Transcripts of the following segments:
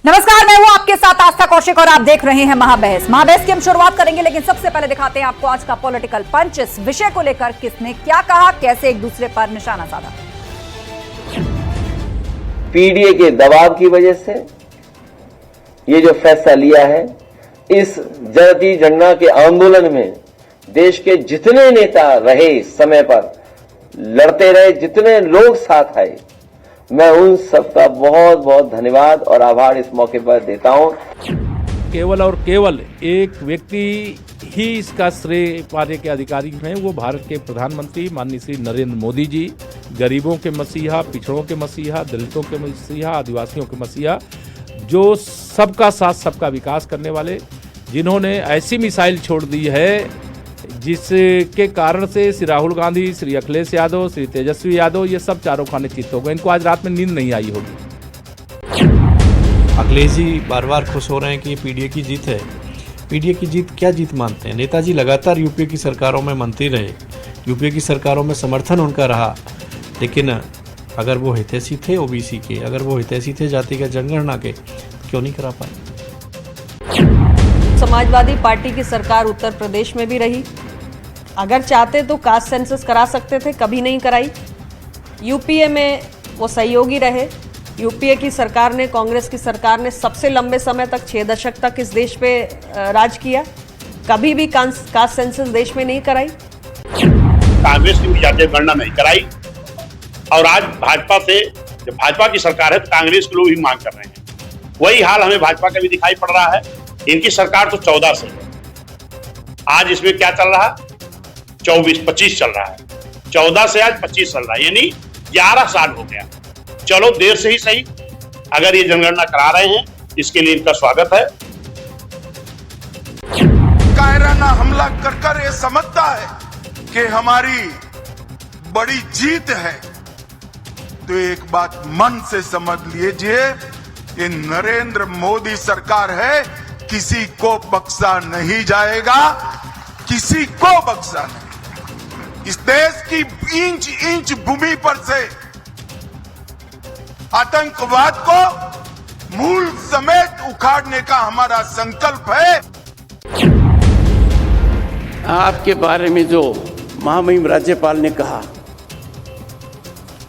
नमस्कार, मैं हूं आपके साथ आस्था कौशिक और आप देख रहे हैं महाबहस। महाबहस की हम शुरुआत करेंगे, लेकिन सबसे पहले दिखाते हैं आपको आज का पॉलिटिकल पंच। इस विषय को लेकर किसने क्या कहा, कैसे एक दूसरे पर निशाना साधा। पीडीए के दबाव की वजह से ये जो फैसला लिया है, इस जनती जनगणना के आंदोलन में देश के जितने नेता रहे, समय पर लड़ते रहे, जितने लोग साथ आए, मैं उन सबका बहुत बहुत धन्यवाद और आभार इस मौके पर देता हूं। केवल और केवल एक व्यक्ति ही इसका श्रेय पाने के अधिकारी हैं, वो भारत के प्रधानमंत्री माननीय श्री नरेंद्र मोदी जी। गरीबों के मसीहा, पिछड़ों के मसीहा, दलितों के मसीहा, आदिवासियों के मसीहा, जो सबका साथ सबका विकास करने वाले, जिन्होंने ऐसी मिसाइल छोड़ दी है जिसके कारण से श्री राहुल गांधी, श्री अखिलेश यादव, श्री तेजस्वी यादव, ये सब चारों खाने चित्त हो गए। इनको आज रात में नींद नहीं आई होगी। अखिलेश जी बार बार खुश हो रहे हैं कि ये पीडीए की जीत है। पीडीए की जीत क्या जीत मानते हैं? नेताजी लगातार यूपीए की सरकारों में मंत्री रहे, यूपीए की सरकारों में समर्थन उनका रहा, लेकिन अगर वो हितैषी थे ओबीसी के, अगर वो हितैषी थे जातिगत जनगणना के, तो क्यों नहीं करा पाए? समाजवादी पार्टी की सरकार उत्तर प्रदेश में भी रही, अगर चाहते तो कास्ट सेंसस करा सकते थे, कभी नहीं कराई। यूपीए में वो सहयोगी रहे। यूपीए की सरकार ने, कांग्रेस की सरकार ने सबसे लंबे समय तक 6 दशक तक इस देश पे राज किया, कभी भी कास्ट सेंसस देश में नहीं कराई। कांग्रेस ने भी जातीय गणना नहीं कराई और आज भाजपा से, जब भाजपा की सरकार है तो कांग्रेस के लोग भी मांग कर रहे हैं। वही हाल हमें भाजपा का भी दिखाई पड़ रहा है। इनकी सरकार तो 14 से है, आज इसमें क्या चल रहा है? 24-25 चल रहा है। 14 से आज 25 चल रहा है, यानी 11 साल हो गया। चलो देर से ही सही, अगर ये जनगणना करा रहे हैं इसके लिए इनका स्वागत है। कायराना हमला कर ये समझता है कि हमारी बड़ी जीत है, तो एक बात मन से समझ लीजिए, ये नरेंद्र मोदी सरकार है, किसी को बख्शा नहीं जाएगा, किसी को बख्शा नहीं। इस देश की इंच इंच भूमि पर से आतंकवाद को मूल समेत उखाड़ने का हमारा संकल्प है। आपके बारे में जो महामहिम राज्यपाल ने कहा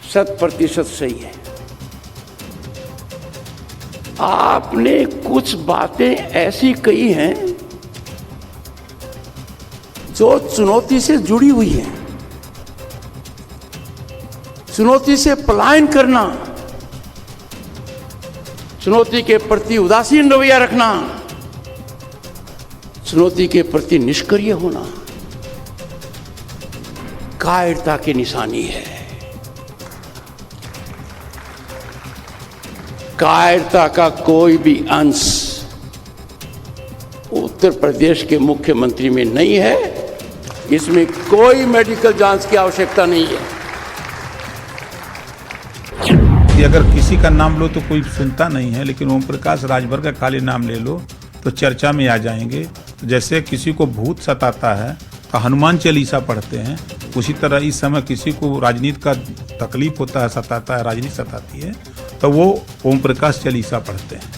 100% सही है। आपने कुछ बातें ऐसी कही हैं जो चुनौती से जुड़ी हुई हैं। चुनौती से पलायन करना, चुनौती के प्रति उदासीन रवैया रखना, चुनौती के प्रति निष्क्रिय होना कायरता की निशानी है। कायरता का कोई भी अंश उत्तर प्रदेश के मुख्यमंत्री में नहीं है। इसमें कोई मेडिकल जांच की आवश्यकता नहीं है। अगर किसी का नाम लो तो कोई सुनता नहीं है, लेकिन ओम प्रकाश राजभर का खाली नाम ले लो तो चर्चा में आ जाएंगे। जैसे किसी को भूत सताता है तो हनुमान चालीसा पढ़ते हैं, उसी तरह इस समय किसी को राजनीति का तकलीफ होता है, सताता है, राजनीति सताती है, तो वो ओम प्रकाश चालीसा पढ़ते हैं।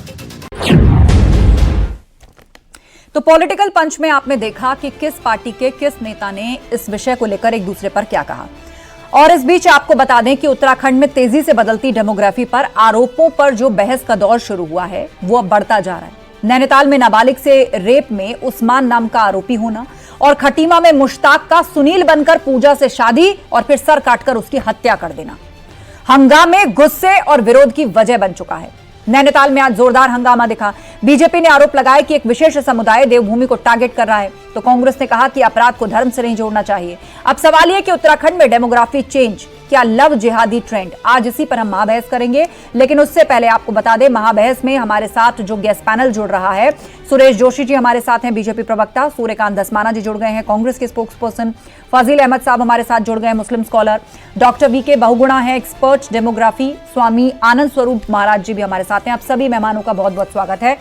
तो पॉलिटिकल पंच में आपने देखा कि किस पार्टी के किस नेता ने इस विषय को लेकर एक दूसरे पर क्या कहा। और इस बीच आपको बता दें कि उत्तराखंड में तेजी से बदलती डेमोग्राफी पर आरोपों पर जो बहस का दौर शुरू हुआ है वो अब बढ़ता जा रहा है। नैनीताल में नाबालिग से रेप में उस्मान नाम का आरोपी होना और खटीमा में मुश्ताक का सुनील बनकर पूजा से शादी और फिर सर काटकर उसकी हत्या कर देना हंगामे, गुस्से और विरोध की वजह बन चुका है। नैनीताल में आज जोरदार हंगामा दिखा। बीजेपी ने आरोप लगाया कि एक विशेष समुदाय देवभूमि को टारगेट कर रहा है, तो कांग्रेस ने कहा कि अपराध को धर्म से नहीं जोड़ना चाहिए। अब सवाल यह कि उत्तराखंड में डेमोग्राफी चेंज, क्या लव जिहादी ट्रेंड? आज इसी पर हम महाबहस करेंगे, लेकिन उससे पहले आपको बता दें महाबहस में हमारे साथ जो गेस्ट पैनल जुड़ रहा है, सुरेश जोशी जी हमारे साथ हैं, बीजेपी प्रवक्ता, सूर्यकांत धस्माना जी जुड़ गए हैं, कांग्रेस के स्पोक्स पर्सन, फजील अहमद साहब हमारे साथ जुड़ गए हैं, मुस्लिम स्कॉलर, डॉक्टर वीके बहुगुणा है, एक्सपर्ट डेमोग्राफी, स्वामी आनंद स्वरूप महाराज जी भी हमारे साथ हैं। आप सभी मेहमानों का बहुत बहुत स्वागत है।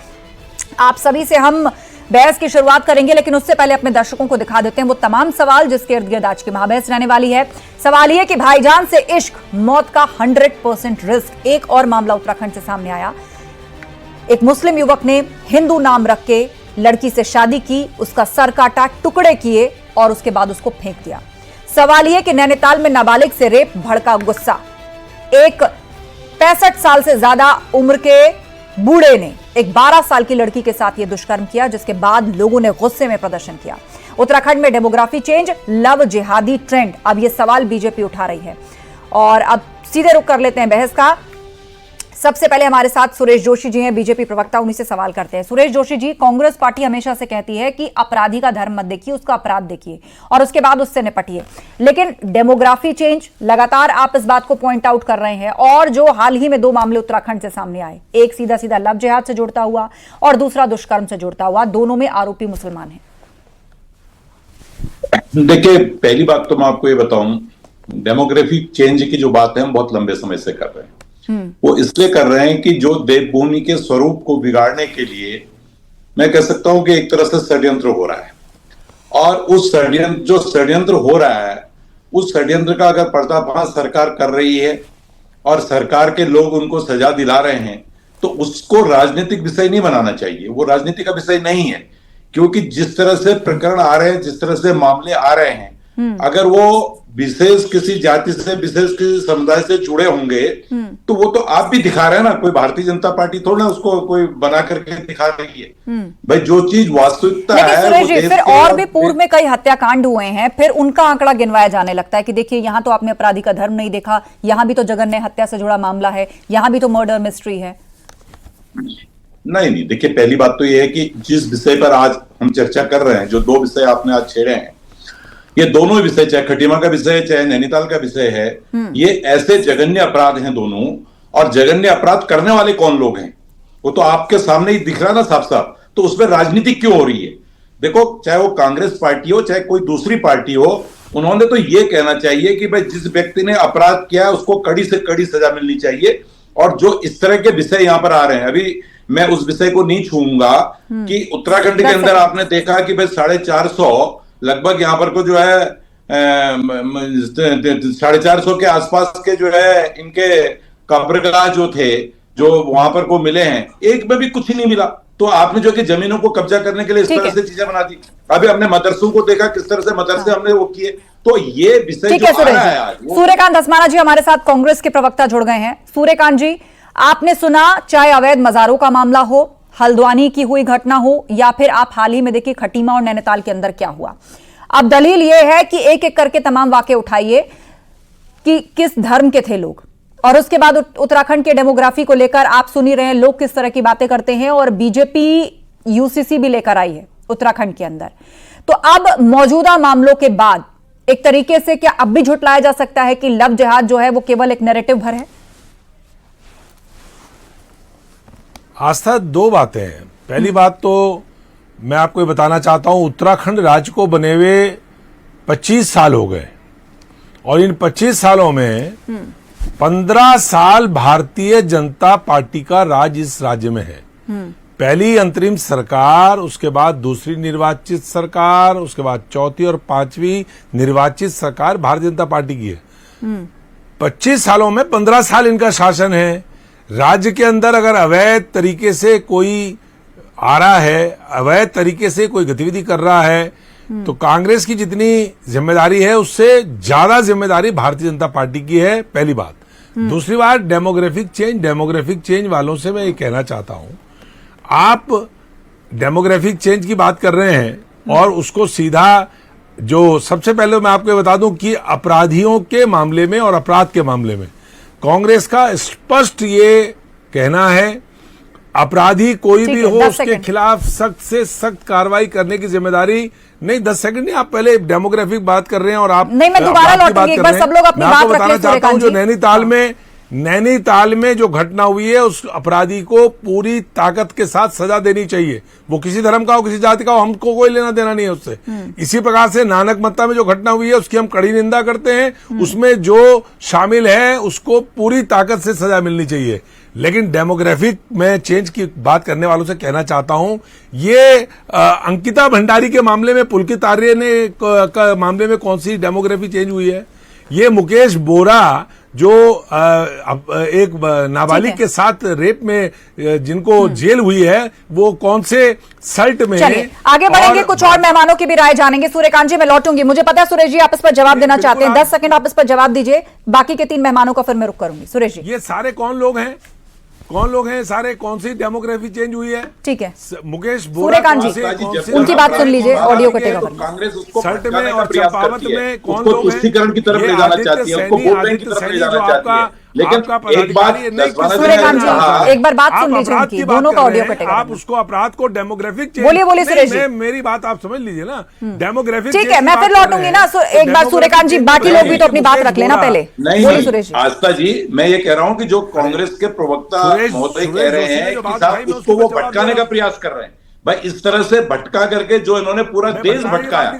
आप सभी से हम बहस की शुरुआत करेंगे, लेकिन उससे पहले अपने दर्शकों को दिखा देते हैं वो तमाम सवाल जिसके इर्द गिर्द आज की महाबहस रहने वाली है। सवाल यह कि भाईजान से इश्क, मौत का 100% रिस्क। एक और मामला उत्तराखंड से सामने आया। एक मुस्लिम युवक ने हिंदू नाम रख के लड़की से शादी की, उसका सर काटा, टुकड़े किए और उसके बाद उसको फेंक दिया। सवाल यह कि नैनीताल में नाबालिग से रेप, भड़का गुस्सा। एक 65 साल से ज्यादा उम्र के बूढ़े ने एक 12 साल की लड़की के साथ यह दुष्कर्म किया, जिसके बाद लोगों ने गुस्से में प्रदर्शन किया। उत्तराखंड में डेमोग्राफी चेंज, लव जिहादी ट्रेंड, अब यह सवाल बीजेपी उठा रही है। और अब सीधे रुख कर लेते हैं बहस का। सबसे पहले हमारे साथ सुरेश जोशी जी हैं, बीजेपी प्रवक्ता, उन्हीं से सवाल करते हैं। सुरेश जोशी जी, कांग्रेस पार्टी हमेशा से कहती है कि अपराधी का धर्म मत देखिए, उसका अपराध देखिए और उसके बाद उससे निपटिए, लेकिन डेमोग्राफी चेंज लगातार आप इस बात को पॉइंट आउट कर रहे हैं। और जो हाल ही में 2 मामले उत्तराखंड से सामने आए, एक सीधा सीधा लव जिहाद से जुड़ता हुआ और दूसरा दुष्कर्म से जुड़ता हुआ, दोनों में आरोपी मुसलमान हैं। देखिए, पहली बात तो मैं आपको ये बताऊं, डेमोग्राफिक चेंज की जो बात है हम बहुत लंबे समय से कर रहे हैं। वो इसलिए कर रहे हैं कि जो देवभूमि के स्वरूप को बिगाड़ने के लिए मैं कह सकता हूं कि एक तरह से षड्यंत्र हो रहा है, और उस षड्यंत्र हो रहा है, उस षड्यंत्र का अगर पर्दाफाश सरकार कर रही है और सरकार के लोग उनको सजा दिला रहे हैं, तो उसको राजनीतिक विषय नहीं बनाना चाहिए। वो राजनीति का विषय नहीं है, क्योंकि जिस तरह से प्रकरण आ रहे हैं, जिस तरह से मामले आ रहे हैं, अगर वो विशेष किसी जाति से, विशेष किसी समुदाय से जुड़े होंगे, तो वो तो आप भी दिखा रहे हैं ना। कोई भारतीय जनता पार्टी थोड़ा उसको कोई बना करके दिखा रही है। भाई, जो चीज वास्तविकता है, सुरेश जी, फिर और भी पूर्व में कई हत्याकांड हुए हैं, फिर उनका आंकड़ा गिनवाया जाने लगता है कि देखिए यहाँ तो आपने अपराधी का धर्म नहीं देखा, यहाँ भी तो जघन्य हत्या से जुड़ा मामला है, यहाँ भी तो मर्डर मिस्ट्री है। नहीं, देखिए, पहली बात तो ये है कि जिस विषय पर आज हम चर्चा कर रहे हैं, जो 2 विषय आपने आज छेड़े हैं, ये दोनों विषय, चाहे खटीमा का विषय है, चाहे नैनीताल का विषय है, ये ऐसे जघन्य अपराध हैं दोनों। और जघन्य अपराध करने वाले कौन लोग हैं, वो तो आपके सामने ही दिख रहा ना साफ साफ। तो उसमें राजनीति क्यों हो रही है? देखो, चाहे वो कांग्रेस पार्टी हो, चाहे कोई दूसरी पार्टी हो, उन्होंने तो ये कहना चाहिए कि भाई जिस व्यक्ति ने अपराध किया है उसको कड़ी से कड़ी सजा मिलनी चाहिए। और जो इस तरह के विषय यहाँ पर आ रहे हैं, अभी मैं उस विषय को नहीं छूंगा कि उत्तराखंड के अंदर आपने देखा कि भाई 450 लगभग यहाँ पर को जो है 450 के आसपास के जो है इनके कब्रगाह जो थे, जो वहां पर को मिले हैं, एक में भी कुछ ही नहीं मिला। तो आपने जो कि जमीनों को कब्जा करने के लिए इस तरह से चीजें बना दी। अभी हमने मदरसों को देखा किस तरह से मदरसे हमने वो किए। तो ये विषय जो आ रहा है आज, सूर्यकांत धस्माना जी हमारे साथ कांग्रेस के प्रवक्ता जुड़ गए हैं। सूर्यकांत जी, आपने सुना, चाहे अवैध मजारों का मामला हो, हल्द्वानी की हुई घटना हो, या फिर आप हाल ही में देखिए खटीमा और नैनीताल के अंदर क्या हुआ। अब दलील यह है कि एक एक करके तमाम वाकये उठाइए कि किस धर्म के थे लोग, और उसके बाद उत्तराखंड के डेमोग्राफी को लेकर आप सुन ही रहे हैं लोग किस तरह की बातें करते हैं, और बीजेपी यूसीसी भी लेकर आई है उत्तराखंड के अंदर। तो अब मौजूदा मामलों के बाद एक तरीके से क्या अब भी झुटलाया जा सकता है कि लव जिहाद जो है वो केवल एक नैरेटिव भर है? आस्था, 2 बातें हैं। पहली बात तो मैं आपको ये बताना चाहता हूं, उत्तराखंड राज्य को बने हुए 25 साल हो गए, और इन 25 सालों में 15 साल भारतीय जनता पार्टी का राज इस राज्य में है। पहली अंतरिम सरकार, उसके बाद दूसरी निर्वाचित सरकार, उसके बाद चौथी और 5वीं निर्वाचित सरकार भारतीय जनता पार्टी की है। 25 सालों में 15 साल इनका शासन है। राज्य के अंदर अगर अवैध तरीके से कोई आ रहा है, अवैध तरीके से कोई गतिविधि कर रहा है, तो कांग्रेस की जितनी जिम्मेदारी है उससे ज्यादा जिम्मेदारी भारतीय जनता पार्टी की है, पहली बात। दूसरी बात, डेमोग्राफिक चेंज वालों से मैं ये कहना चाहता हूं, आप डेमोग्राफिक चेंज की बात कर रहे हैं और उसको सीधा, जो सबसे पहले मैं आपको बता दूं कि अपराधियों के मामले में और अपराध के मामले में कांग्रेस का स्पष्ट ये कहना है, अपराधी कोई भी हो उसके खिलाफ सख्त से सख्त कार्रवाई करने की जिम्मेदारी नहीं। 10 सेकंड नहीं, आप पहले डेमोग्राफिक बात कर रहे हैं और आप नहीं, मैं दोबारा लौटूंगी, एक बार सब लोग अपनी बात बताना चाहता हूं, जो नैनीताल में जो घटना हुई है उस अपराधी को पूरी ताकत के साथ सजा देनी चाहिए। वो किसी धर्म का हो, किसी जाति का हो, हमको कोई लेना देना नहीं है उससे। इसी प्रकार से नानकमत्ता में जो घटना हुई है उसकी हम कड़ी निंदा करते हैं, उसमें जो शामिल है उसको पूरी ताकत से सजा मिलनी चाहिए। लेकिन डेमोग्राफिक में चेंज की बात करने वालों से कहना चाहता हूं, ये अंकिता भंडारी के मामले में, पुलकित आर्य ने का मामले में कौन सी डेमोग्राफी चेंज हुई है? ये मुकेश बोरा जो एक नाबालिग के साथ रेप में जिनको जेल हुई है, वो कौन से सल्ट में। चलिए आगे बढ़ेंगे, कुछ और मेहमानों की भी राय जानेंगे। सूर्यकांत जी मैं लौटूंगी, मुझे पता है सुरेश जी आप इस पर जवाब देना चाहते हैं, 10 सेकंड आप इस पर जवाब दीजिए, बाकी के 3 मेहमानों का फिर मैं रुक करूंगी। सुरेश जी, ये सारे कौन लोग हैं, कौन लोग हैं सारे, कौन सी डेमोग्राफी चेंज हुई है? ठीक है मुकेश सूर्यकांत जी उनकी बात सुन लीजिए, ऑडियो कटेगा। कांग्रेस उसको सल्ट में भटकाने का और प्रयास चंपावत करती है, में कौन उसको लोग हैं? तुष्टीकरण की तरफ ये ले जाना आदित्य चाहती है, उसको सैनी, वोट बैंक की आदित्य तरफ ले सैनी जाना जो चाहती है। आपका लेकिन आपका एक बात पदाधिकारी नहीं, सूर्यकांत जी एक बार बात आप सुन लीजिए अपराध उनकी, की बात दोनों कर का रहे ऑडियो हैं, कटेगा। आप उसको अपराध को डेमोग्राफिक चेंज, बोलिए सुरेश जी। मेरी बात आप समझ लीजिए ना, डेमोग्राफिक ठीक है मैं फिर लौटूंगी ना, एक बार सूर्यकांत जी बाकी लोग भी तो अपनी बात रख लेना पहले। बोलिए सुरेश जी। आस्था जी मैं ये कह रहा हूं कि जो कांग्रेस के प्रवक्ता महोदय कह रहे हैं कि साहब उसको वो भटकाने का प्रयास कर रहे हैं, भाई इस तरह से भटका करके जो इन्होंने पूरा देश भटकाया,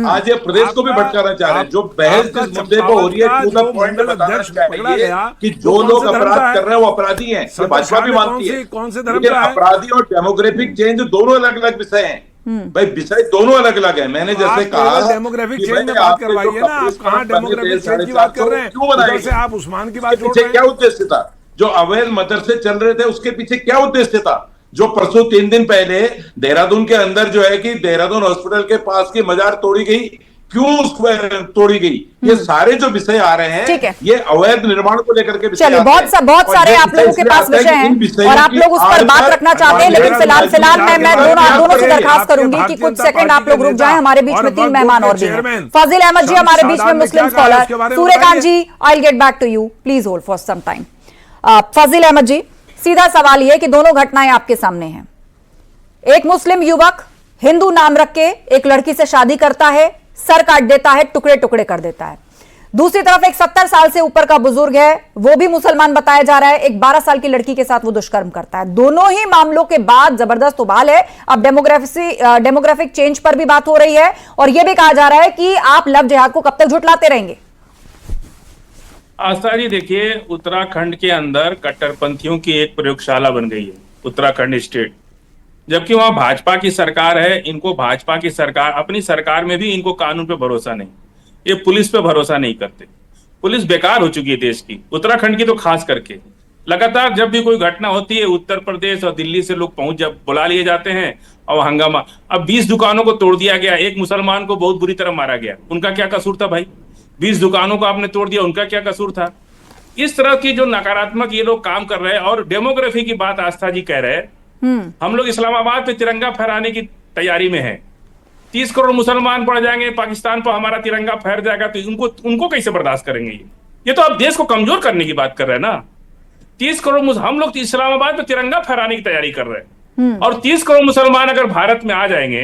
आज ये प्रदेश को भी भटकाना चाह रहे हैं। जो बहस जिस मुद्दे को हो रही है टू द पॉइंट बताना चाहिए कि जो लोग अपराध कर रहे हैं वो अपराधी हैं, ये भाजपा भी मानती है। लेकिन अपराधी और डेमोग्राफिक चेंज दोनों अलग अलग विषय हैं भाई, विषय दोनों अलग अलग है। मैंने जैसे कहा डेमोग्राफिक चेंज में बात करवाइए ना, आप कहां डेमोग्राफिक चेंज की बात कर रहे हैं? क्यों बनाए से आप उस्मान की बात पीछे क्या उद्देश्य था? जो अवैध मदरसे चल रहे थे उसके पीछे क्या उद्देश्य था? जो परसों 3 दिन पहले देहरादून के अंदर जो है कि देहरादून हॉस्पिटल के पास की मजार तोड़ी गई, क्यों उसको तोड़ी गई? ये सारे जो विषय आ रहे हैं ये अवैध निर्माण को लेकर के चलिए बहुत सारे आप लोगों के पास विषय हैं और आप लोग उस पर बात रखना चाहते हैं, लेकिन फिलहाल मैं दोनों से दरखास्त करूंगी कि कुछ सेकंड आप लोग रुक जाएं, हमारे बीच में 3 मेहमान और भी हैं। फाजिल अहमद जी हमारे बीच में, Muslim scholar. Suryakant ji I will get back to you, please hold for some time. Fazil Ahmad ji सीधा सवाल यह कि दोनों घटनाएं आपके सामने हैं। एक मुस्लिम युवक हिंदू नाम रख के एक लड़की से शादी करता है, सर काट देता है, टुकड़े टुकड़े कर देता है। दूसरी तरफ एक 70 साल से ऊपर का बुजुर्ग है, वो भी मुसलमान बताया जा रहा है, एक 12 साल की लड़की के साथ वो दुष्कर्म करता है। दोनों ही मामलों के बाद जबरदस्त उबाल है। अब डेमोग्राफिक चेंज पर भी बात हो रही है और यह भी कहा जा रहा है कि आप लव जिहाद को कब तक झुठलाते रहेंगे? आस्था जी देखिए, उत्तराखंड के अंदर कट्टरपंथियों की एक प्रयोगशाला बन गई है उत्तराखंड स्टेट, जबकि वहां भाजपा की सरकार है। इनको भाजपा की सरकार, अपनी सरकार में भी इनको कानून पे भरोसा नहीं, ये पुलिस पे भरोसा नहीं करते। पुलिस बेकार हो चुकी है देश की, उत्तराखंड की तो खास करके। लगातार जब भी कोई घटना होती है उत्तर प्रदेश और दिल्ली से लोग जब बुला लिए जाते हैं और हंगामा। अब 20 दुकानों को तोड़ दिया गया, एक मुसलमान को बहुत बुरी तरह मारा गया, उनका क्या कसूर था भाई? 20 दुकानों को आपने तोड़ दिया, उनका क्या कसूर था? इस तरह की जो नकारात्मक ये लोग काम कर रहे हैं। और डेमोग्राफी की बात आस्था जी कह रहे हैं, हम लोग इस्लामाबाद पे तिरंगा फहराने की तैयारी में है। 30 करोड़ मुसलमान पड़ जाएंगे पाकिस्तान पर, हमारा तिरंगा फहर जाएगा तो उनको कैसे बर्दाश्त करेंगे? ये तो आप देश को कमजोर करने की बात कर रहे हैं ना। 30 करोड़ हम लोग इस्लामाबाद पे तिरंगा फहराने की तैयारी कर रहे हैं और 30 करोड़ मुसलमान अगर भारत में आ जाएंगे,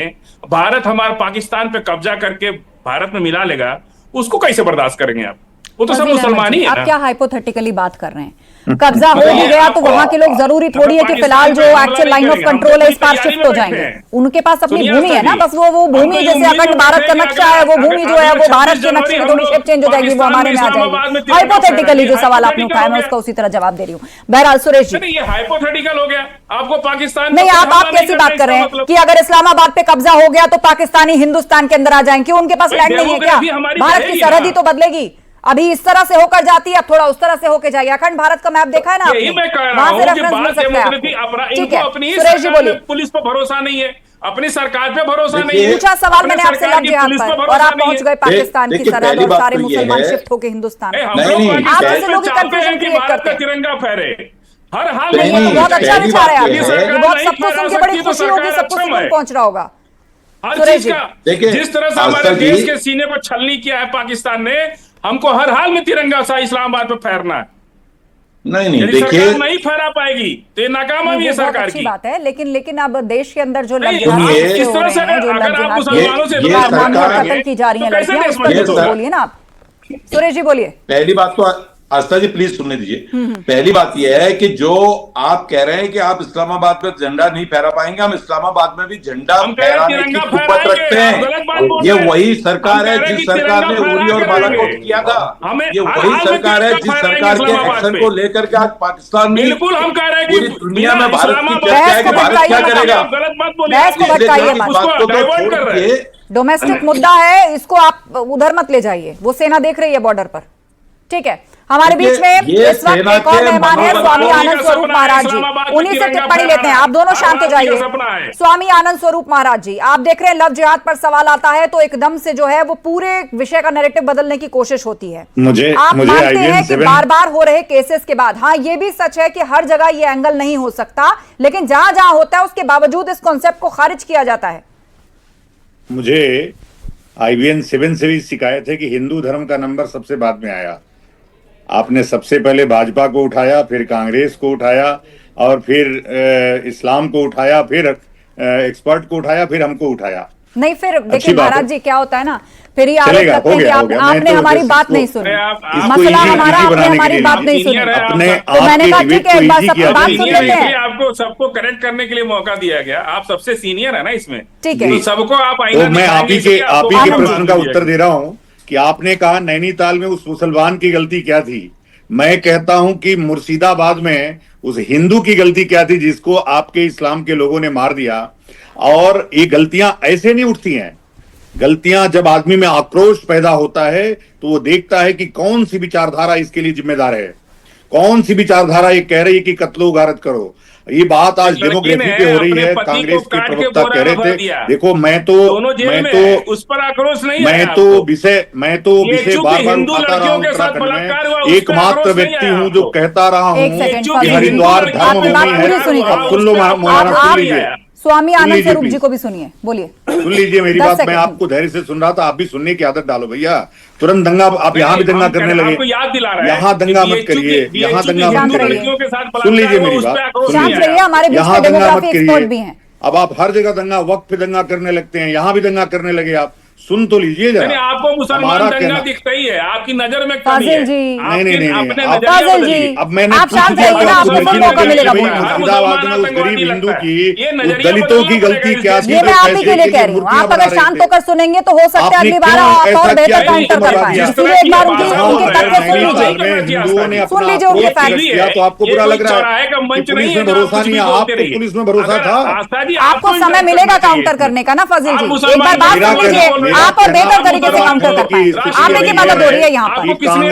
भारत हमारा पाकिस्तान पे कब्जा करके भारत में मिला लेगा, उसको कैसे बर्दाश्त करेंगे आप? वो तो सब मुसलमान ही है। आप क्या हाइपोथेटिकली बात कर रहे हैं? कब्जा हो भी गया तो वहां के लोग जरूरी थोड़ी है कि फिलहाल जो एक्चुअल लाइन ऑफ कंट्रोल है इस पार शिफ्ट हो जाएंगे। उनके पास अपनी भूमि है ना, बस वो भूमि जैसे अखंड भारत का नक्शा है, वो भूमि जो है वो भारत के नक्शे की थोड़ी शेप चेंज हो जाएगी, वो हमारे में आ जाएगी। हाइपोथेटिकली जो सवाल आपने उठाया मैं उसका उसी तरह जवाब दे रही हूँ। बहरहाल सुरेश जी, ये हाइपोथेटिकल हो गया। आपको पाकिस्तान नहीं, आप कैसी बात कर रहे हैं कि अगर इस्लामाबाद पे कब्जा हो गया तो पाकिस्तानी हिंदुस्तान के अंदर आ जाएंगे? क्यों उनके पास लैंड नहीं है क्या? भारत की सरहद ही तो बदलेगी। अभी इस तरह से होकर जाती है, अब थोड़ा उस तरह से होकर जाएगी। अखंड भारत का मैप देखा है ना आपने, वहां से रेफरेंस मिल सकता है आपको। ठीक है सुरेश जी बोलिए। पुलिस पर भरोसा नहीं है, अपनी सरकार पे भरोसा नहीं है। पूछा सवाल मैंने आपसे लव जिहाद पर और आप पहुंच गए पाकिस्तान की सरहद और सारे मुसलमान शिफ्ट होकर हिंदुस्तान। आप ऐसे लोग कंफ्यूजन क्रिएट करते हैं। तिरंगा फहरे हर हाल में, ये तो बहुत अच्छा विचार है आपका, बहुत सबको सुन के बड़ी खुशी होगी, सबको सुकून पहुंच रहा होगा। हर चीज का जिस तरह से हमारे देश के सीने पर छलनी किया है पाकिस्तान ने, हमको हर हाल में तिरंगा सा इस्लामाबाद पे फहरना है। नहीं देखिए, नहीं फहरा पाएगी तो ये नाकाम भी है सरकार की। बात है, लेकिन अब देश के अंदर जो इस तरह से अगर आप मुसलमानों से कत्ल की जा रही है लड़कियां, उस पर बोलिए ना आप। सुरेश जी बोलिए। पहली बात तो आस्था जी प्लीज सुनने दीजिए। पहली बात यह है कि जो आप कह रहे हैं कि आप इस्लामाबाद में झंडा नहीं फहरा पाएंगे, हम इस्लामाबाद में भी झंडा फहराने की कुव्वत रखते हैं। ये वही सरकार है जिस सरकार ने उरी और बालाकोट किया था, ये वही सरकार है जिस सरकार के एक्शन को लेकर के आज पाकिस्तान में बिल्कुल हम कह रहे हैं पूरी दुनिया में भारत की चर्चा है कि भारत क्या करेगा। डोमेस्टिक मुद्दा है, इसको आप उधर मत ले जाइए, वो सेना देख रही है बॉर्डर पर। ठीक है, हमारे बीच में इस वक्त एक और मेहमान है स्वामी आनंद स्वरूप महाराज जी, उन्हीं से टिप्पणी लेते हैं। आप दोनों शांत हो जाइए। स्वामी आनंद स्वरूप महाराज जी, आप देख रहे हैं लव जिहाद पर सवाल आता है तो एकदम से जो है वो पूरे विषय का नैरेटिव बदलने की कोशिश होती है। आप मानते हैं कि बार बार हो रहे केसेस के बाद, हाँ ये भी सच है कि हर जगह ये एंगल नहीं हो सकता, लेकिन जहां जहां होता है उसके बावजूद इस कॉन्सेप्ट को खारिज किया जाता है। मुझे IBN 7 से भी शिकायत है कि हिंदू धर्म का नंबर सबसे बाद में आया। आपने सबसे पहले भाजपा को उठाया, फिर कांग्रेस को उठाया, और फिर इस्लाम को उठाया, फिर एक्सपर्ट को उठाया, फिर हमको उठाया। नहीं, फिर देखिए महाराज जी क्या होता है ना, फिर ये आरोप लगते हैं कि आपने हमारी बात नहीं सुनी, मसला हमारा, आपने हमारी बात नहीं सुनी। तो मैंने कहा ठीक है, एक बार सबकी बात सुन लेते हैं। आपको सबको करेक्ट करने के लिए मौका दिया गया, आप सबसे सीनियर है ना इसमें, ठीक है, तो सबको आप आईना मैं आप ही के प्रश्न का उत्तर दे रहा हूँ कि आपने कहा नैनीताल में उस मुसलमान की गलती क्या थी। मैं कहता हूं कि मुर्शिदाबाद में उस हिंदू की गलती क्या थी जिसको आपके इस्लाम के लोगों ने मार दिया। और ये गलतियां ऐसे नहीं उठती हैं, गलतियां जब आदमी में आक्रोश पैदा होता है तो वो देखता है कि कौन सी विचारधारा इसके लिए जिम्मेदार है, कौन सी विचारधारा ये कह रही है कि कत्लो गारत करो। ये बात आज डेमोक्रेसी पे हो रही है। कांग्रेस के प्रवक्ता कह रहे थे, देखो मैं तो उस पर आक्रोश नहीं, मैं तो विषय बार बार उठाता रहा हूँ। उत्तराखंड में एकमात्र व्यक्ति हूँ जो कहता रहा हूँ कि हरिद्वार धर्म भूमि है। अब सुन लो महाराज, सुन लीजिए, स्वामी आनंद स्वरूप जी को भी सुनिए, बोलिए, सुन लीजिए मेरी बात। मैं आपको धैर्य से सुन रहा था, आप भी सुनने की आदत डालो भैया। तुरंत दंगा, आप यहाँ भी दंगा करने लगे, यहाँ दंगा मत करिए, यहाँ दंगा मत करिए। सुन लीजिए मेरी बात, यहाँ दंगा मत करिए। अब आप हर जगह दंगा, वक्त पे दंगा करने लगते हैं, यहाँ भी दंगा करने लगे। आप सुन तो लीजिए जरा। आपको मुसलमान दंगा दिखता ही है, आपकी नजर में कमी है। नहीं, फाजिल जी, अब मैंने आप शांत रहिए ना, आपको मौका मिलेगा बोलने का। मुर्शिदाबाद में उस गरीब हिंदू की, दलितों की गलती क्या थी? ये मैं आप ही के लिए कह रही हूँ, आप अगर शांत होकर सुनेंगे तो हो सकता है अगली बार आप और बेहतर काउंटर कर पाए। इसलिए एक बार उनके तथ्य सुन लीजिए, हिंदुओं ने सुन लीजिए उनके फैक्ट किया तो आपको बुरा लग रहा है। पुलिस में भरोसा नहीं है, आपको पुलिस में भरोसा था। आपको समय मिलेगा काउंटर करने का ना फाजिल जी, एक बार बात सुन लीजिए, आप और बेहतर तरीके से काउंटर कर पाए। आपने की मदद हो रही है यहाँ पर,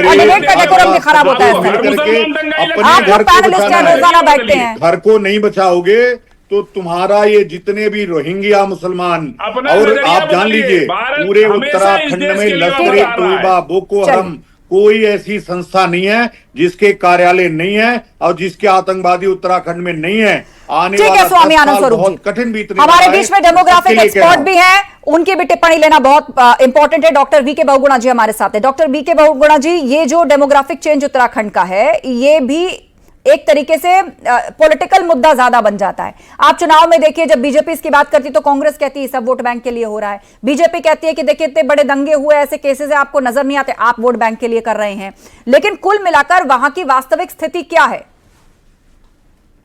और डिबेट का डेकोरम भी खराब होता है। आप लोग पैनलिस्ट हैं, रोजाना बैठते हैं। घर को नहीं बचाओगे तो तुम्हारा ये जितने भी रोहिंग्या मुसलमान, और आप जान लीजिए पूरे उत्तराखंड में लश्कर-ए तोयबा, बोको हराम, कोई ऐसी संस्था नहीं है जिसके कार्यालय नहीं है और जिसके आतंकवादी उत्तराखंड में नहीं है। ठीक है स्वामी आनंद स्वरूप जी, कठिन बीतने हमारे बीच में डेमोग्राफिक एक्सपर्ट भी हैं, उनकी भी टिप्पणी लेना बहुत इंपॉर्टेंट है। डॉक्टर वी के बहुगुणा जी हमारे साथ है। डॉक्टर वी के बहुगुणा जी, ये जो डेमोग्राफिक चेंज उत्तराखंड का है, ये भी एक तरीके से पॉलिटिकल मुद्दा ज्यादा बन जाता है। आप चुनाव में देखिए, जब बीजेपी इसकी बात करती तो कांग्रेस कहती है सब वोट बैंक के लिए हो रहा है, बीजेपी कहती है कि देखिए इतने बड़े दंगे हुए, ऐसे केसेस आपको नजर नहीं आते, आप वोट बैंक के लिए कर रहे हैं। लेकिन कुल मिलाकर वहां की वास्तविक स्थिति क्या है?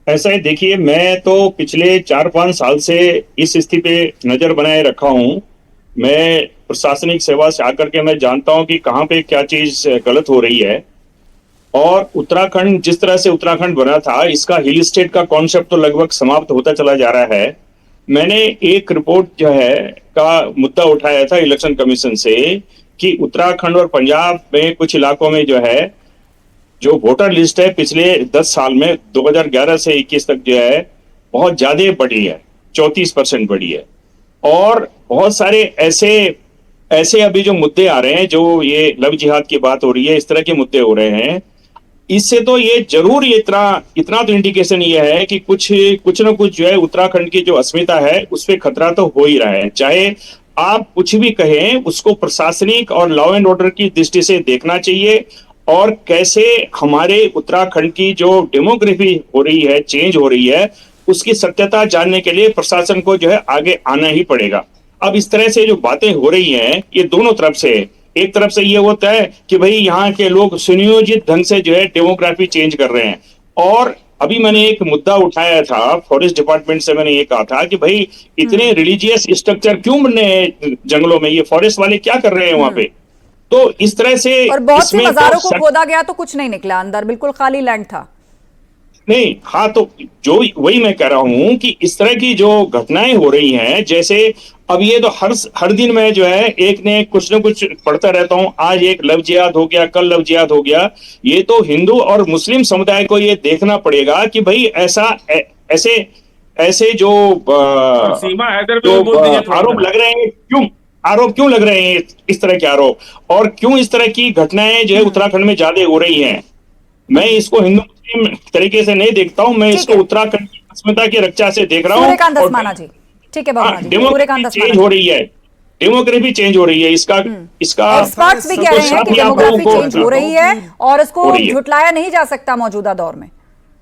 ऐसा है, देखिए मैं तो पिछले 4-5 साल से इस स्थिति पे नजर बनाए रखा हूं। मैं प्रशासनिक सेवा से आकर के मैं जानता हूं कि कहां पे क्या चीज गलत हो रही है। और उत्तराखंड, जिस तरह से उत्तराखंड बना था, इसका हिल स्टेट का कॉन्सेप्ट तो लगभग समाप्त होता चला जा रहा है। मैंने एक रिपोर्ट जो है का मुद्दा उठाया था इलेक्शन कमीशन से कि उत्तराखंड और पंजाब में कुछ इलाकों में जो है, जो वोटर लिस्ट है पिछले 10 साल में 2011 से 21 तक जो है बहुत ज्यादा बढ़ी है, 34% बढ़ी है। और बहुत सारे ऐसे अभी जो मुद्दे आ रहे हैं, जो ये लव जिहाद की बात हो रही है, इस तरह के मुद्दे हो रहे हैं। इससे तो ये जरूर ये इतना तो इंडिकेशन ये है कि कुछ ना कुछ जो है उत्तराखंड की जो अस्मिता है उस पर खतरा तो हो ही रहा है। चाहे आप कुछ भी कहें, उसको प्रशासनिक और लॉ एंड ऑर्डर की दृष्टि से देखना चाहिए। और कैसे हमारे उत्तराखंड की जो डेमोग्राफी हो रही है, चेंज हो रही है, उसकी सत्यता जानने के लिए प्रशासन को जो है आगे आना ही पड़ेगा। अब इस तरह से जो बातें हो रही हैं, ये दोनों तरफ से, एक तरफ से ये होता है कि भाई यहाँ के लोग सुनियोजित ढंग से जो है डेमोग्राफी चेंज कर रहे हैं। और अभी मैंने एक मुद्दा उठाया था, फॉरेस्ट डिपार्टमेंट से मैंने ये कहा था कि भाई इतने रिलीजियस स्ट्रक्चर क्यों बनने हैं जंगलों में, ये फॉरेस्ट वाले क्या कर रहे हैं वहां पे? तो इस तरह से, और बहुत सी मज़ारों को खोदा गया तो कुछ नहीं निकला, अंदर बिल्कुल खाली लैंड था। नहीं, हाँ, तो जो वही मैं कह रहा हूं कि इस तरह की जो घटनाएं हो रही हैं, जैसे अब ये तो हर दिन मैं जो है एक ने कुछ न कुछ पढ़ता रहता हूं, आज एक लव जिहाद हो गया, कल लव जिहाद हो गया। ये तो हिंदू और मुस्लिम समुदाय को ये देखना पड़ेगा कि भाई ऐसे जो सीमा हैदर भी बोल दीजिए थोड़ा आरोप लग रहे हैं, आरोप क्यों लग रहे हैं इस तरह के आरोप, और क्यों इस तरह की घटनाएं जो है उत्तराखंड में ज्यादा हो रही हैं। मैं इसको हिंदू मुस्लिम तरीके से नहीं देखता हूँ, मैं इसको उत्तराखंड की अस्मिता की रक्षा से देख रहा हूँ। सूर्यकांत धस्माना जी, ठीक है बाबा जी, सूर्यकांत चेंज धस्माना हो रही है, डेमोग्राफी चेंज हो रही है, इसका एक्सपर्ट्स भी कह रहे हैं कि डेमोग्राफी चेंज हो रही है और इसको झुटलाया नहीं जा सकता मौजूदा दौर में।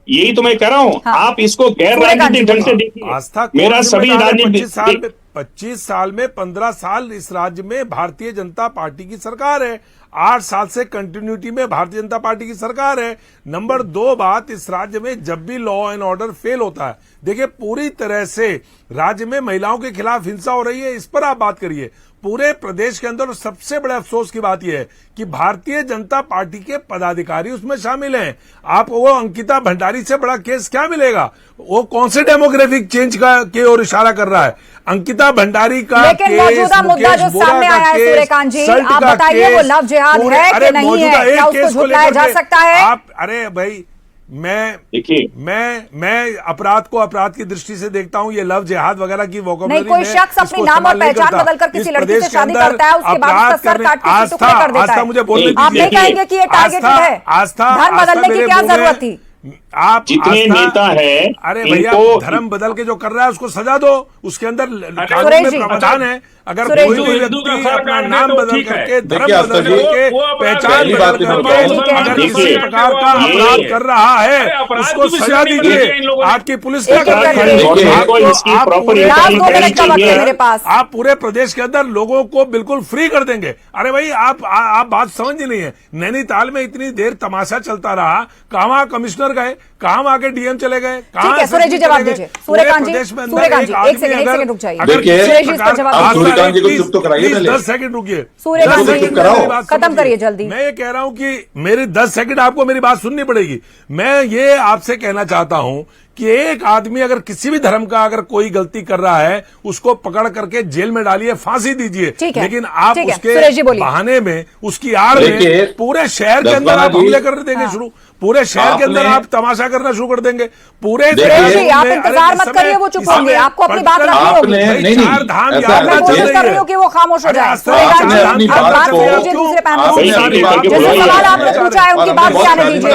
यही तो मैं कह रहा हूँ। आप इसको गैर राजनीतिक ढंग से देखिए। मेरा सभी राजनीतिक 25 साल में 15 साल इस राज्य में भारतीय जनता पार्टी की सरकार है, 8 साल से कंटिन्यूटी में भारतीय जनता पार्टी की सरकार है। नंबर 2 बात, इस राज्य में जब भी लॉ एंड ऑर्डर फेल होता है, देखिए पूरी तरह से राज्य में महिलाओं के खिलाफ हिंसा हो रही है, इस पर आप बात करिए। पूरे प्रदेश के अंदर सबसे बड़े अफसोस की बात यह है कि भारतीय जनता पार्टी के पदाधिकारी उसमें शामिल हैं। आपको वो अंकिता भंडारी से बड़ा केस क्या मिलेगा? वो कौन से डेमोग्राफिक चेंज की ओर इशारा कर रहा है? अंकिता भंडारी का लेकिन केस, मौजूदा मुद्दा जो सामने आया है सूर्यकांत जी, आप बताइए वो लव जिहाद है कि नहीं है, क्या उसको झुटलाया जा सकता है? आप अरे भाई, मैं अपराध को अपराध की दृष्टि से देखता हूँ। ये लव जिहाद वगैरह की वोकैबुलरी नहीं, कोई शख्स अपनी नाम और पहचान बदलकर किसी लड़की से शादी करता है, उसके बाद उसका सर काट के टुकड़े कर देता है। मुझे बोलने आप नहीं कहेंगे कि ये टारगेटेड है? धर्म बदलने की क्या जरूरत थी? आप जितने नेता है, अरे भैया, धर्म बदल के जो कर रहा है उसको सजा दो, उसके अंदर कानून में प्रावधान है। अगर कोई भी व्यक्ति अपना नाम बदल करके, धर्म बदल करके, पहचान बदल करके अगर किसी प्रकार का अपराध कर रहा है, उसको सजा दीजिए। आपकी पुलिस आप पूरे प्रदेश के अंदर लोगों को बिल्कुल फ्री कर देंगे। अरे भाई, आप बात समझ ही नहीं है। नैनीताल में इतनी देर तमाशा चलता रहा, कहाँ कमिश्नर गए, कहाँ आके डीएम चले गए, कहाँ? सूर्य जी जवाब दीजिए। सूर्यकांत जी, एक सेकंड रुक जाइए। सूर्यकांत जी को चुप तो कराइए, 10 सेकंड रुकिए। सूर्यकांत जी खत्म करिए जल्दी। मैं ये कह रहा हूं कि मेरी 10 सेकंड आपको मेरी बात सुननी पड़ेगी। मैं ये आपसे कहना चाहता हूं कि एक आदमी अगर किसी भी धर्म का अगर कोई गलती कर रहा है, उसको पकड़ करके जेल में डालिए, फांसी दीजिए, लेकिन आप उसके बहाने में, उसकी आड़ में पूरे शहर के अंदर आप हमले कर देंगे शुरू, पूरे शहर के अंदर आप तमाशा करना शुरू कर देंगे। पूरे आप इंतजार मत करिए, वो चुप होंगे, आपको अपनी बात रखनी होगी। चार धाम यात्रा कोशिश कर रही हूँ कि वो खामोश हो जाए। दूसरे पैनल जैसे सवाल आपने पूछा है उनकी बात भी आने दीजिए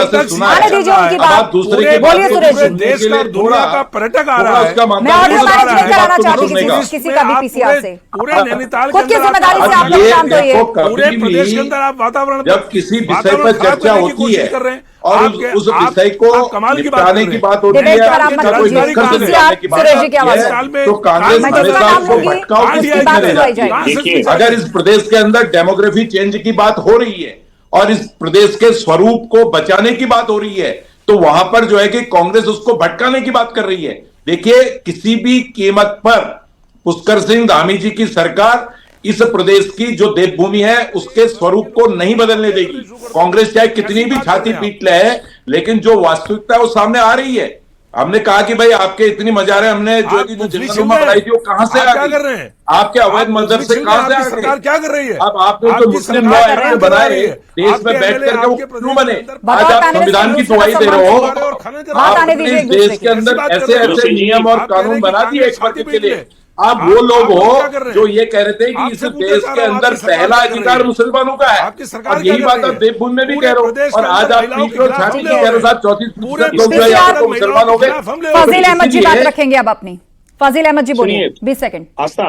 उनकी बात। बोलिए सुरेश जी। दुनिया का पर्यटक आ रहा है, मैं ऑर्डर मैनेज नहीं कराना चाहती किसी का भी पीसीआर से। पूरे नैनीताल खुद की जिम्मेदारी से आप लोग काम करिए। पूरे प्रदेश के अंदर आप वातावरण, जब किसी विषय पर चर्चा होती है और उस विषय को निपटाने की बात होती है, तो कांग्रेस हमेशा उसको भटकाव की स्थिति में रह जाती है। अगर इस प्रदेश के अंदर डेमोग्राफी चेंज की बात हो रही है और इस प्रदेश के स्वरूप को बचाने की बात हो रही है, तो वहां पर जो है कि कांग्रेस उसको भटकाने की बात कर रही है। देखिए, किसी भी कीमत पर पुष्कर सिंह धामी जी की सरकार इस प्रदेश की जो देवभूमि है उसके स्वरूप को नहीं बदलने देगी। कांग्रेस चाहे कितनी भी छाती पीट ले, लेकिन जो वास्तविकता है वो सामने आ रही है। हमने कहा कि भाई आपके इतनी मजारें हमने जो जंगलनुमा बनाई थी वो कहां से आ गई? आपके अवैध मदरसे कहां से आ गए? सरकार क्या कर रही है? अब आपने जो मुस्लिम लॉ एक्ट बनाए देश में बैठ करके वो क्यों बने? आज आप संविधान की दुहाई दे रहे हो, आपने देश के अंदर ऐसे ऐसे नियम और कानून बना दिए एक वर्ग के लिए। आप वो लोग हो जो ये कह रहे थे कि इस देश के अंदर पहला अधिकार मुसलमानों का है, और यही बात आप देवभूमि में भी कह रहे हो, और आज आप पीठ और छाती की कह रहे हो 34% लोग जो मुसलमान हो गए। फजील अहमद जी बात रखेंगे अब अपनी। फजील अहमद जी बोलिए, 20 सेकंड। आस्था,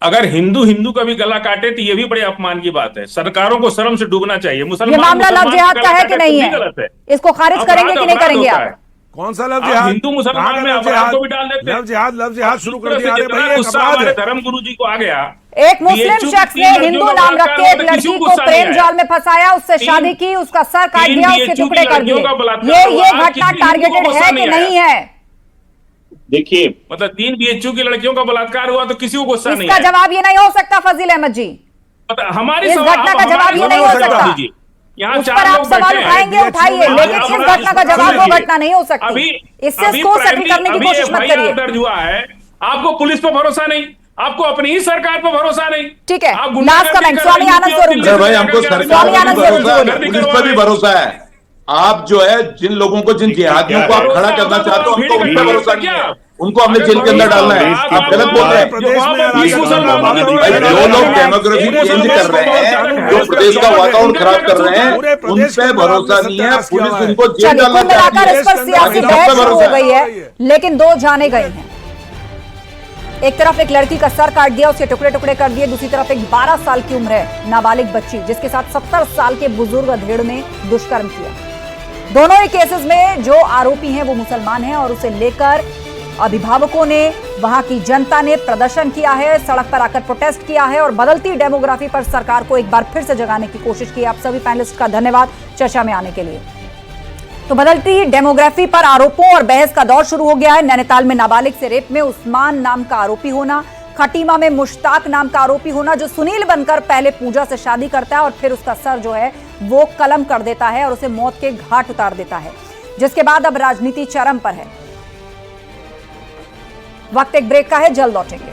अगर हिंदू का भी गला काटे तो ये भी बड़े अपमान की बात है। सरकारों को शर्म से डूबना चाहिए। मुसलमान, ये मामला लव जिहाद का है कि नहीं है? इसको खारिज करेंगे कि नहीं करेंगे आप? कौन सा लव जिहाद? हिंदू मुसलमान में अपराध को भी डाल देते हैं। लव जिहाद शुरू कर दिया। हमारे धर्म गुरु जी को आ गया, एक मुस्लिम शख्स ने हिंदू नाम रख के एक लड़की को प्रेम जाल में फंसाया, उससे शादी की, उसका सर काट दिया, उसके टुकड़े कर दिए। ये घटना टारगेटेड है कि नहीं है? देखिए, मतलब 3 BHU की लड़कियों का बलात्कार हुआ तो किसी को गुस्सा नहीं? इसका जवाब ये नहीं हो सकता फजील अहमद जी, हमारी इस घटना का जवाब ये नहीं हो सकता। यहाँ उस 4 पर आप लोग सवाल बैठे हैं। उठाएंगे उठाइए, लेकिन इस घटना का जवाब वो घटना नहीं हो सकती। अभी इससे स्कोर सेटल करने की कोशिश मत करिए। दर्ज हुआ है, आपको पुलिस पर भरोसा नहीं, आपको अपनी ही सरकार पर भरोसा नहीं। ठीक है, आप लास्ट कमेंट स्वामी आनंद स्वरूप जी। भाई हमको सरकार स्वामी पर आनंद भी स्वरूप जी भरोसा है, बोलिए। पुलिस पर भी भरोसा है। आप जो है जिन लोगों को, जिन जिहादियों को आप खड़ा करना चाहते हो, हमको उन पर भरोसा नहीं है, उनको हमने जेल के अंदर डालना है। आप गलत बोल रहे हैं। जो लोग डेमोग्राफी चेंज कर रहे हैं, जो प्रदेश का वातावरण खराब कर रहे हैं, उन पे भरोसा नहीं है, पुलिस उनको जेल चलिए, डालना कुल मिलाकर इस पर चाहती सियासी है। बहस शुरू हो गई है, लेकिन दो जाने गए हैं। एक तरफ एक लड़की का सर काट दिया, उसके टुकड़े टुकड़े कर दिए, दूसरी तरफ एक 12 साल की उम्र है नाबालिग बच्ची, जिसके साथ 70 साल के बुजुर्ग अधेड़ ने दुष्कर्म किया। दोनों ही केसेस में जो आरोपी हैं वो मुसलमान हैं और उसे लेकर अभिभावकों ने, वहां की जनता ने प्रदर्शन किया है, सड़क पर आकर प्रोटेस्ट किया है और बदलती डेमोग्राफी पर सरकार को एक बार फिर से जगाने की कोशिश की। आप सभी पैनलिस्ट का धन्यवाद चर्चा में आने के लिए। तो बदलती डेमोग्राफी पर आरोपों और बहस का दौर शुरू हो गया है। नैनीताल में नाबालिग से रेप में उस्मान नाम का आरोपी होना, खटीमा में मुश्ताक नाम का आरोपी होना, जो सुनील बनकर पहले पूजा से शादी करता है और फिर उसका सर जो है वो कलम कर देता है और उसे मौत के घाट उतार देता है, जिसके बाद अब राजनीति चरम पर है। वक्त एक ब्रेक का है, जल्द लौटेंगे।